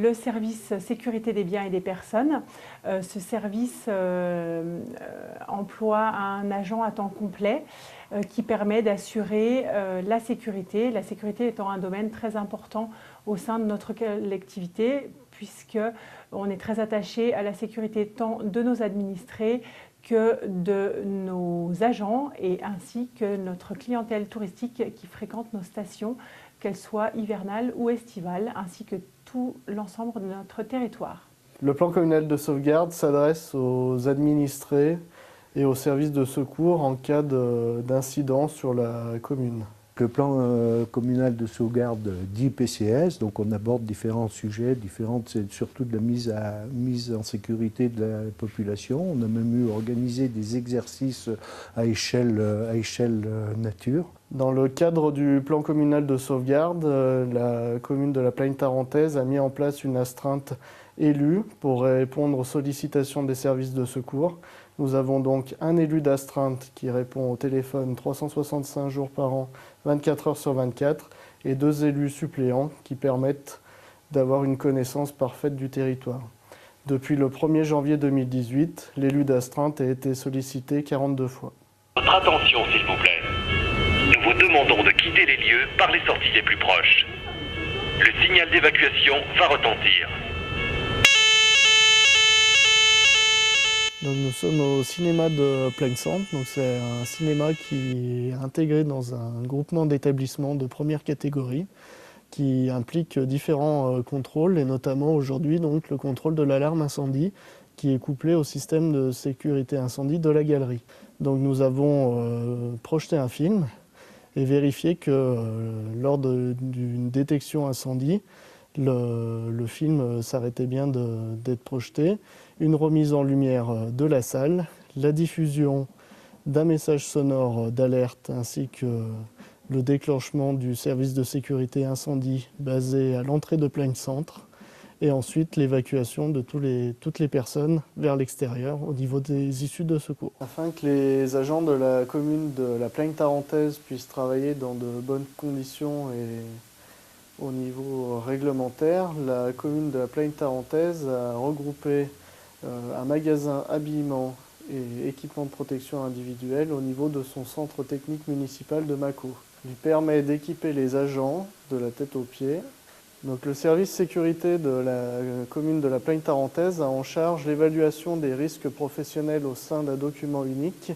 le service sécurité des biens et des personnes. Ce service emploie un agent à temps complet qui permet d'assurer la sécurité étant un domaine très important au sein de notre collectivité, puisqu'on est très attaché à la sécurité tant de nos administrés que de nos agents et ainsi que notre clientèle touristique qui fréquente nos stations, qu'elles soient hivernales ou estivales, ainsi que tout l'ensemble de notre territoire. Le plan communal de sauvegarde s'adresse aux administrés et aux services de secours en cas d'incident sur la commune. Le plan communal de sauvegarde dit PCS, donc on aborde différents sujets, c'est surtout de la mise en sécurité de la population. On a même eu organisé des exercices à échelle nature. Dans le cadre du plan communal de sauvegarde, la commune de la Plagne-Tarentaise a mis en place une astreinte élue pour répondre aux sollicitations des services de secours. Nous avons donc un élu d'astreinte qui répond au téléphone 365 jours par an, 24 heures sur 24, et 2 élus suppléants qui permettent d'avoir une connaissance parfaite du territoire. Depuis le 1er janvier 2018, l'élu d'astreinte a été sollicité 42 fois. Votre attention, s'il vous plaît. Nous vous demandons de quitter les lieux par les sorties les plus proches. Le signal d'évacuation va retentir. Donc nous sommes au cinéma de Plaine-Centre. C'est un cinéma qui est intégré dans un groupement d'établissements de première catégorie qui implique différents contrôles et notamment aujourd'hui donc le contrôle de l'alarme incendie qui est couplé au système de sécurité incendie de la galerie. Donc nous avons projeté un film et vérifié que lors d'une détection incendie, le film s'arrêtait bien d'être projeté, une remise en lumière de la salle, la diffusion d'un message sonore d'alerte ainsi que le déclenchement du service de sécurité incendie basé à l'entrée de Plaine-Centre et ensuite l'évacuation de toutes les personnes vers l'extérieur au niveau des issues de secours. Afin que les agents de la commune de la Plagne-Tarentaise puissent travailler dans de bonnes conditions et au niveau réglementaire, la commune de la Plagne-Tarentaise a regroupé un magasin habillement et équipement de protection individuelle au niveau de son centre technique municipal de Mâcon. Il lui permet d'équiper les agents de la tête aux pieds. Donc, le service sécurité de la commune de la Plagne-Tarentaise a en charge l'évaluation des risques professionnels au sein d'un document unique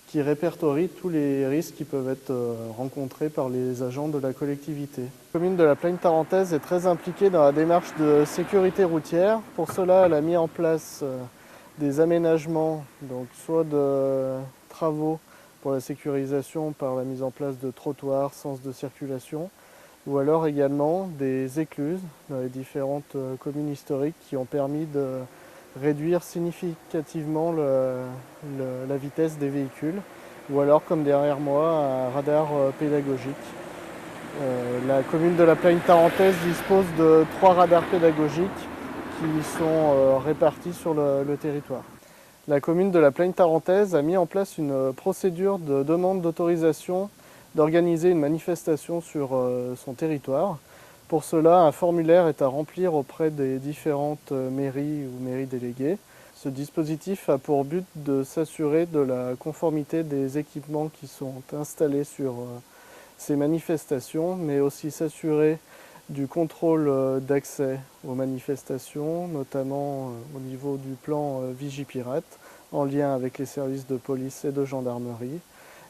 qui répertorie tous les risques qui peuvent être rencontrés par les agents de la collectivité. La commune de la Plagne-Tarentaise est très impliquée dans la démarche de sécurité routière. Pour cela, elle a mis en place des aménagements, donc soit de travaux pour la sécurisation par la mise en place de trottoirs, sens de circulation, ou alors également des écluses dans les différentes communes historiques qui ont permis de réduire significativement la vitesse des véhicules, ou alors comme derrière moi un radar pédagogique. La commune de la Plagne-Tarentaise dispose de 3 radars pédagogiques qui sont répartis sur le territoire. La commune de la Plagne-Tarentaise a mis en place une procédure de demande d'autorisation d'organiser une manifestation sur son territoire. Pour cela, un formulaire est à remplir auprès des différentes mairies ou mairies déléguées. Ce dispositif a pour but de s'assurer de la conformité des équipements qui sont installés sur ces manifestations, mais aussi s'assurer du contrôle d'accès aux manifestations, notamment au niveau du plan Vigipirate, en lien avec les services de police et de gendarmerie,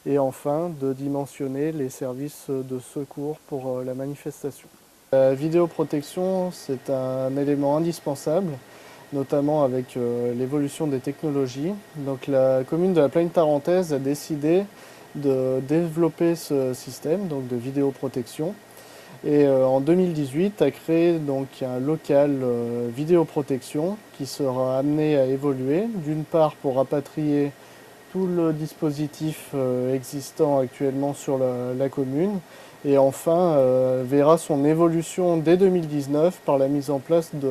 et enfin de dimensionner les services de secours pour la manifestation. La vidéoprotection, c'est un élément indispensable, notamment avec l'évolution des technologies. Donc la commune de la Plagne-Tarentaise a décidé de développer ce système donc de vidéoprotection et en 2018 a créé donc un local vidéoprotection qui sera amené à évoluer, d'une part pour rapatrier tout le dispositif existant actuellement sur la commune et enfin verra son évolution dès 2019 par la mise en place de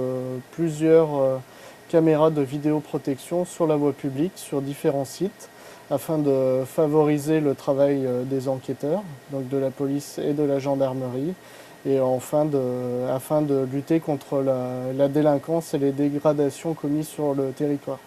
plusieurs caméras de vidéoprotection sur la voie publique, sur différents sites, afin de favoriser le travail des enquêteurs, donc de la police et de la gendarmerie, et afin de lutter contre la délinquance et les dégradations commises sur le territoire.